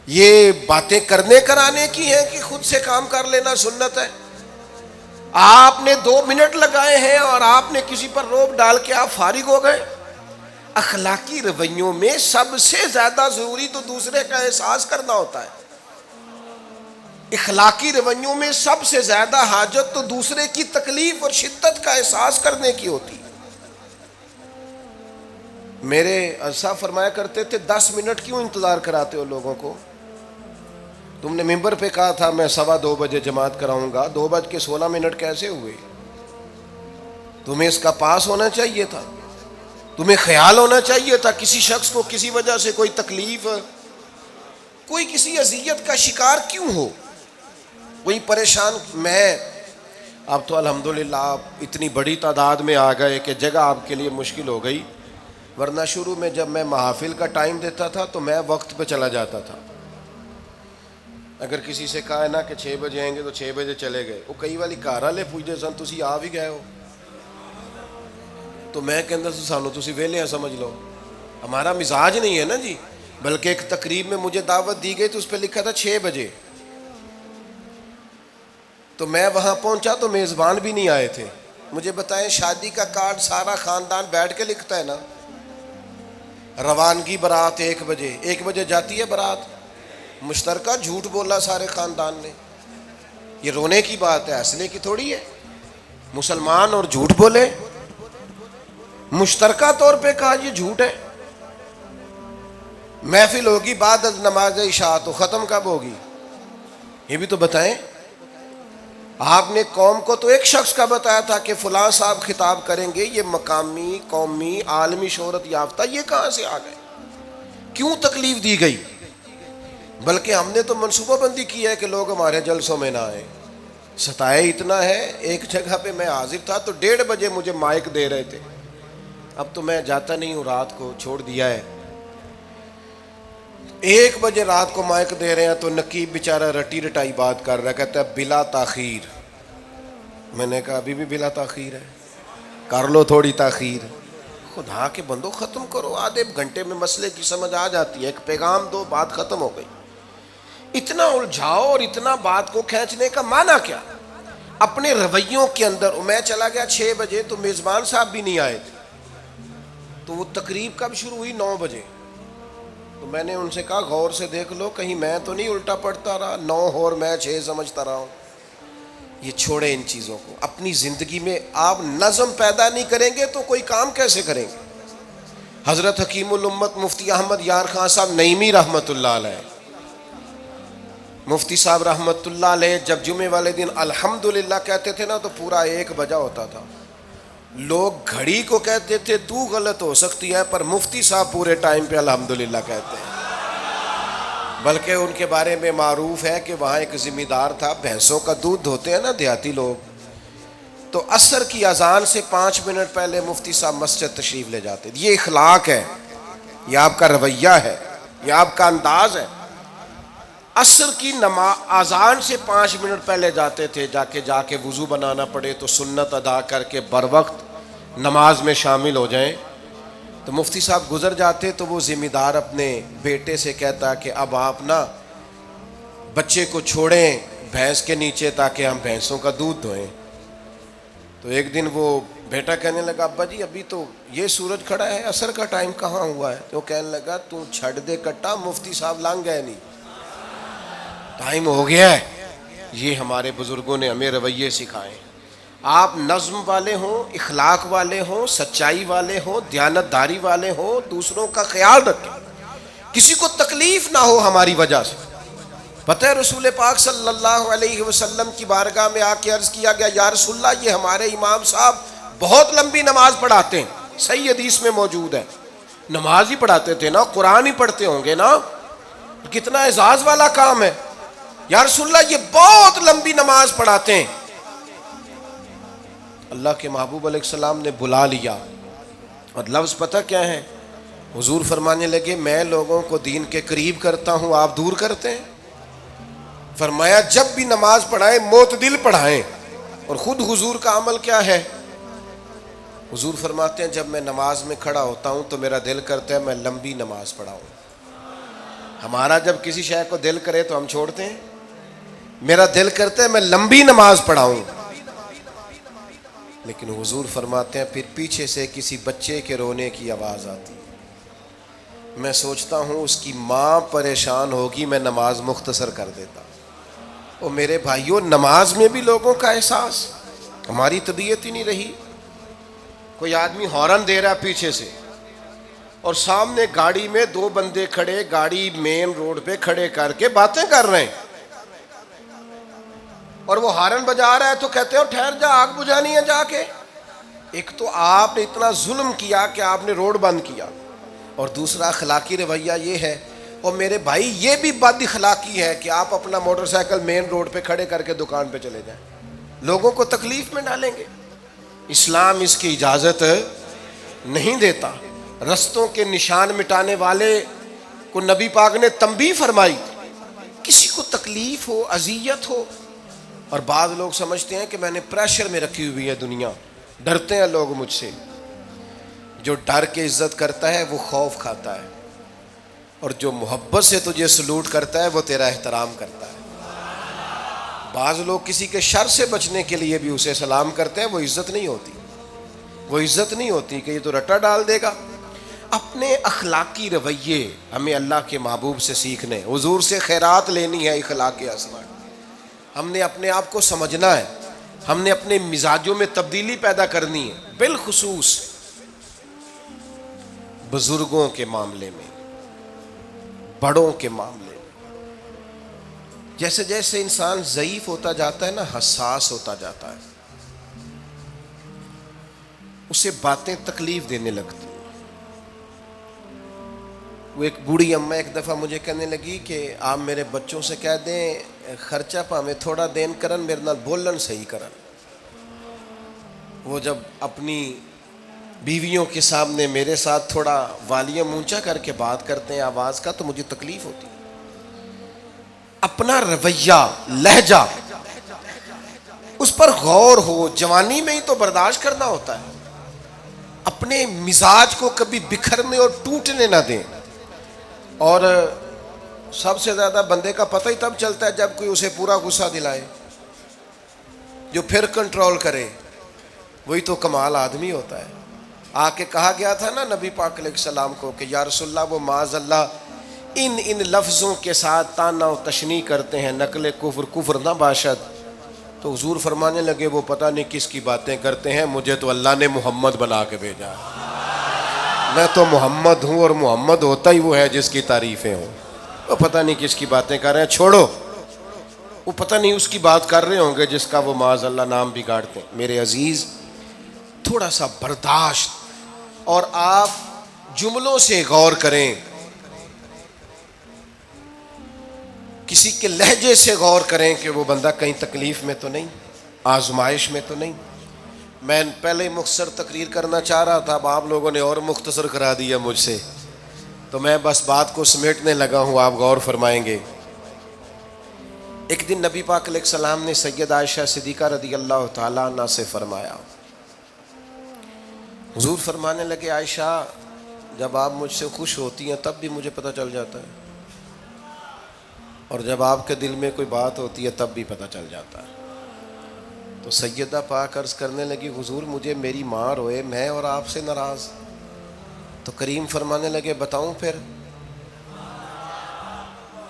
یہ باتیں کرنے کرانے کی ہیں کہ خود سے کام کر لینا سنت ہے؟ آپ نے 2 منٹ لگائے ہیں اور آپ نے کسی پر روب ڈال کے آپ فارغ ہو گئے۔ اخلاقی رویوں میں سب سے زیادہ ضروری تو دوسرے کا احساس کرنا ہوتا ہے۔ اخلاقی رویوں میں سب سے زیادہ حاجت تو دوسرے کی تکلیف اور شدت کا احساس کرنے کی ہوتی ہے۔ میرے صاحب فرمایا کرتے تھے 10 منٹ کیوں انتظار کراتے ہو لوگوں کو؟ تم نے ممبر پہ کہا تھا میں 2:15 بجے جماعت کراؤں گا، 2:16 کیسے ہوئے؟ تمہیں اس کا پاس ہونا چاہیے تھا، تمہیں خیال ہونا چاہیے تھا کسی شخص کو کسی وجہ سے کوئی تکلیف، کوئی کسی اذیت کا شکار کیوں ہو، کوئی پریشان۔ میں اب تو الحمدللہ آپ اتنی بڑی تعداد میں آ گئے کہ جگہ آپ کے لیے مشکل ہو گئی، ورنہ شروع میں جب میں محافل کا ٹائم دیتا تھا تو میں وقت پہ چلا جاتا تھا۔ اگر کسی سے کہا ہے نا کہ 6 بجے آئیں گے تو 6 بجے چلے گئے، وہ کئی والی گھر والے پوچھتے سن تسی آ بھی گئے ہو، تو میں کہتا سانو تسی ویلے ہیں سمجھ لو۔ ہمارا مزاج نہیں ہے نا جی، بلکہ ایک تقریب میں مجھے دعوت دی گئی تو اس پہ لکھا تھا 6 بجے، تو میں وہاں پہنچا تو میزبان بھی نہیں آئے تھے۔ مجھے بتائیں شادی کا کارڈ سارا خاندان بیٹھ کے لکھتا ہے نا، روانگی برات 1 بجے، 1 بجے جاتی ہے برات، مشترکہ جھوٹ بولا سارے خاندان نے۔ یہ رونے کی بات ہے، ہنسنے کی تھوڑی ہے۔ مسلمان اور جھوٹ بولے، مشترکہ طور پہ کہا یہ جھوٹ ہے۔ محفل ہوگی بعد از نماز عشاء، تو ختم کب ہوگی یہ بھی تو بتائیں۔ آپ نے قوم کو تو ایک شخص کا بتایا تھا کہ فلاں صاحب خطاب کریں گے، یہ مقامی، قومی، عالمی شہرت یافتہ، یہ کہاں سے آ گئے؟ کیوں تکلیف دی گئی؟ بلکہ ہم نے تو منصوبہ بندی کی ہے کہ لوگ ہمارے جلسوں میں نہ آئیں۔ ستائے اتنا ہے، ایک جگہ پہ میں حاضر تھا تو 1:30 بجے مجھے مائک دے رہے تھے، اب تو میں جاتا نہیں ہوں، رات کو چھوڑ دیا ہے۔ 1 بجے رات کو مائک دے رہے ہیں تو نقیب بیچارہ رٹی رٹائی بات کر رہا ہے، کہتا ہے بلا تاخیر۔ میں نے کہا ابھی بھی بلا تاخیر ہے، کر لو تھوڑی تاخیر۔ خدا کے بندو ختم کرو، آدھے گھنٹے میں مسئلے کی سمجھ آ جاتی ہے، ایک پیغام دو، بات ختم ہو گئی۔ اتنا الجھاؤ اور اتنا بات کو کھینچنے کا معنی کیا؟ اپنے رویوں کے اندر۔ میں چلا گیا 6 بجے تو میزبان صاحب بھی نہیں آئے تھے، تو وہ تقریب کب شروع ہوئی؟ 9 بجے۔ تو میں نے ان سے کہا غور سے دیکھ لو کہیں میں تو نہیں الٹا پڑتا رہا، 9 اور میں 6 سمجھتا رہا ہوں۔ یہ چھوڑیں ان چیزوں کو، اپنی زندگی میں آپ نظم پیدا نہیں کریں گے تو کوئی کام کیسے کریں گے؟ حضرت حکیم الامت مفتی احمد یار خان صاحب نعیمی رحمۃ اللہ علیہ، مفتی صاحب رحمۃ اللہ علیہ جب جمعے والے دن الحمدللہ کہتے تھے نا تو پورا 1 بجا ہوتا تھا۔ لوگ گھڑی کو کہتے تھے تو غلط ہو سکتی ہے، پر مفتی صاحب پورے ٹائم پہ الحمدللہ کہتے ہیں۔ بلکہ ان کے بارے میں معروف ہے کہ وہاں ایک ذمہ دار تھا، بھینسوں کا دودھ دھوتے ہیں نا دیہاتی لوگ، تو عصر کی اذان سے 5 منٹ پہلے مفتی صاحب مسجد تشریف لے جاتے۔ یہ اخلاق ہے، یہ آپ کا رویہ ہے، یہ آپ کا انداز ہے۔ عصر کی اذان سے 5 منٹ پہلے جاتے تھے، جا کے وضو بنانا پڑے تو سنت ادا کر کے بر وقت نماز میں شامل ہو جائیں۔ تو مفتی صاحب گزر جاتے تو وہ ذمہ دار اپنے بیٹے سے کہتا کہ اب آپ نا بچے کو چھوڑیں بھینس کے نیچے تاکہ ہم بھینسوں کا دودھ دھوئیں۔ تو ایک دن وہ بیٹا کہنے لگا ابا جی ابھی تو یہ سورج کھڑا ہے، عصر کا ٹائم کہاں ہوا ہے؟ تو وہ کہنے لگا تو چھڑ دے کٹا، مفتی صاحب لنگ گئے نہیں، ٹائم ہو گیا ہے۔ یہ ہمارے بزرگوں نے ہمیں رویے سکھائے۔ آپ نظم والے ہوں، اخلاق والے ہوں، سچائی والے ہوں، دیانتداری والے ہوں، دوسروں کا خیال رکھیں، کسی کو تکلیف نہ ہو ہماری وجہ سے۔ پتہ ہے رسول پاک صلی اللہ علیہ وسلم کی بارگاہ میں آ کے عرض کیا گیا یا رسول اللہ یہ ہمارے امام صاحب بہت لمبی نماز پڑھاتے ہیں، صحیح حدیث میں موجود ہے۔ نماز ہی پڑھاتے تھے نا، قرآن ہی پڑھتے ہوں گے نا، کتنا اعزاز والا کام ہے۔ یا رسول اللہ یہ بہت لمبی نماز پڑھاتے ہیں۔ اللہ کے محبوب علیہ السلام نے بلا لیا، اور لفظ پتہ کیا ہے؟ حضور فرمانے لگے میں لوگوں کو دین کے قریب کرتا ہوں، آپ دور کرتے ہیں۔ فرمایا جب بھی نماز پڑھائیں معتدل پڑھائیں۔ اور خود حضور کا عمل کیا ہے؟ حضور فرماتے ہیں جب میں نماز میں کھڑا ہوتا ہوں تو میرا دل کرتا ہے میں لمبی نماز پڑھاؤں، ہمارا جب کسی شے کو دل کرے تو ہم چھوڑتے ہیں. میرا دل کرتا ہے میں لمبی نماز پڑھاؤں، لیکن حضور فرماتے ہیں پھر پیچھے سے کسی بچے کے رونے کی آواز آتی، میں سوچتا ہوں اس کی ماں پریشان ہوگی، میں نماز مختصر کر دیتا. اور میرے بھائیوں، نماز میں بھی لوگوں کا احساس، ہماری طبیعت ہی نہیں رہی. کوئی آدمی ہارن دے رہا پیچھے سے اور سامنے گاڑی میں دو بندے کھڑے، گاڑی مین روڈ پہ کھڑے کر کے باتیں کر رہے ہیں، اور وہ ہارن بجا رہا ہے تو کہتے ہیں ٹھہر جا، آگ بجھانی ہے جا کے. ایک تو آپ نے اتنا ظلم کیا کہ آپ نے روڈ بند کیا، اور دوسرا اخلاقی رویہ یہ ہے. اور میرے بھائی یہ بھی بد اخلاقی ہے کہ آپ اپنا موٹر سائیکل مین روڈ پہ کھڑے کر کے دکان پہ چلے جائیں، لوگوں کو تکلیف میں ڈالیں گے. اسلام اس کی اجازت نہیں دیتا. رستوں کے نشان مٹانے والے کو نبی پاک نے تنبیہ فرمائی، کسی کو تکلیف ہو، اذیت ہو. اور بعض لوگ سمجھتے ہیں کہ میں نے پریشر میں رکھی ہوئی ہے دنیا، ڈرتے ہیں لوگ مجھ سے. جو ڈر کے عزت کرتا ہے وہ خوف کھاتا ہے، اور جو محبت سے تجھے سلوٹ کرتا ہے وہ تیرا احترام کرتا ہے. بعض لوگ کسی کے شر سے بچنے کے لیے بھی اسے سلام کرتے ہیں، وہ عزت نہیں ہوتی، وہ عزت نہیں ہوتی کہ یہ تو رٹا ڈال دے گا. اپنے اخلاقی رویے ہمیں اللہ کے محبوب سے سیکھنے، حضور سے خیرات لینی ہے. اخلاق اصغر ہم نے اپنے آپ کو سمجھنا ہے، ہم نے اپنے مزاجوں میں تبدیلی پیدا کرنی ہے، بالخصوص بزرگوں کے معاملے میں، بڑوں کے معاملے میں. جیسے جیسے انسان ضعیف ہوتا جاتا ہے نا، حساس ہوتا جاتا ہے، اسے باتیں تکلیف دینے لگتی. وہ ایک بوڑھی اماں ایک دفعہ مجھے کہنے لگی کہ آپ میرے بچوں سے کہہ دیں خرچہ پاویں تھوڑا دین کرن، میرے نال بولن صحیح کرن. وہ جب اپنی بیویوں کے سامنے میرے ساتھ تھوڑا والیوم اونچا کر کے بات کرتے ہیں آواز کا، تو مجھے تکلیف ہوتی. اپنا رویہ، لہجہ، اس پر غور ہو. جوانی میں ہی تو برداشت کرنا ہوتا ہے. اپنے مزاج کو کبھی بکھرنے اور ٹوٹنے نہ دیں. اور سب سے زیادہ بندے کا پتہ ہی تب چلتا ہے جب کوئی اسے پورا غصہ دلائے، جو پھر کنٹرول کرے، وہی تو کمال آدمی ہوتا ہے. آ کے کہا گیا تھا نا نبی پاک علیہ السلام کو کہ یا رسول اللہ وہ معاذ اللہ ان لفظوں کے ساتھ تانا و تشنیع کرتے ہیں، نقل کفر نہ باشد. تو حضور فرمانے لگے وہ پتہ نہیں کس کی باتیں کرتے ہیں، مجھے تو اللہ نے محمد بنا کے بھیجا، میں تو محمد ہوں، اور محمد ہوتا ہی وہ ہے جس کی تعریفیں ہوں. وہ پتہ نہیں کس کی باتیں کر رہے ہیں، چھوڑو. وہ پتہ نہیں اس کی بات کر رہے ہوں گے جس کا وہ معاذ اللہ نام بگاڑتے ہیں. میرے عزیز، تھوڑا سا برداشت، اور آپ جملوں سے غور کریں، کسی کے لہجے سے غور کریں کہ وہ بندہ کہیں تکلیف میں تو نہیں، آزمائش میں تو نہیں. میں پہلے ہی مختصر تقریر کرنا چاہ رہا تھا، اب آپ لوگوں نے اور مختصر کرا دیا مجھ سے، تو میں بس بات کو سمیٹنے لگا ہوں، آپ غور فرمائیں گے. ایک دن نبی پاک علیہ السلام نے سید عائشہ صدیقہ رضی اللہ تعالیٰ عنہ سے فرمایا. حضور فرمانے لگے عائشہ جب آپ مجھ سے خوش ہوتی ہیں تب بھی مجھے پتہ چل جاتا ہے، اور جب آپ کے دل میں کوئی بات ہوتی ہے تب بھی پتہ چل جاتا ہے. تو سیدہ پاک عرض کرنے لگی حضور مجھے میری ماں روئے، میں اور آپ سے ناراض. تو کریم فرمانے لگے بتاؤں پھر؟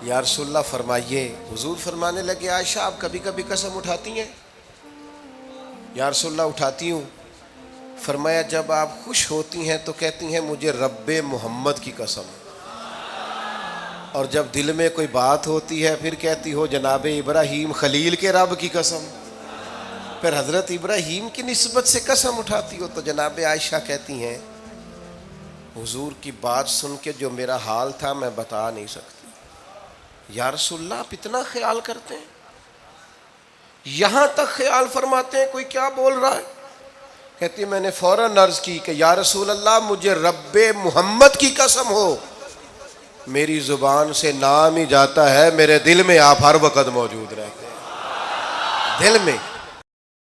یا رسول اللہ فرمائیے. حضور فرمانے لگے عائشہ آپ کبھی کبھی قسم اٹھاتی ہیں؟ یا رسول اللہ اٹھاتی ہوں. فرمایا جب آپ خوش ہوتی ہیں تو کہتی ہیں مجھے رب محمد کی قسم، اور جب دل میں کوئی بات ہوتی ہے پھر کہتی ہو جناب ابراہیم خلیل کے رب کی قسم. پھر حضرت ابراہیم کی نسبت سے قسم اٹھاتی ہو. تو جناب عائشہ کہتی ہیں حضور کی بات سن کے جو میرا حال تھا میں بتا نہیں سکتی. یا رسول اللہ آپ اتنا خیال کرتے ہیں؟ یہاں تک خیال فرماتے ہیں کوئی کیا بول رہا ہے؟ کہتی میں نے فوراً عرض کی کہ یا رسول اللہ مجھے رب محمد کی قسم ہو، میری زبان سے نام ہی جاتا ہے، میرے دل میں آپ ہر وقت موجود رہتے ہیں، دل میں.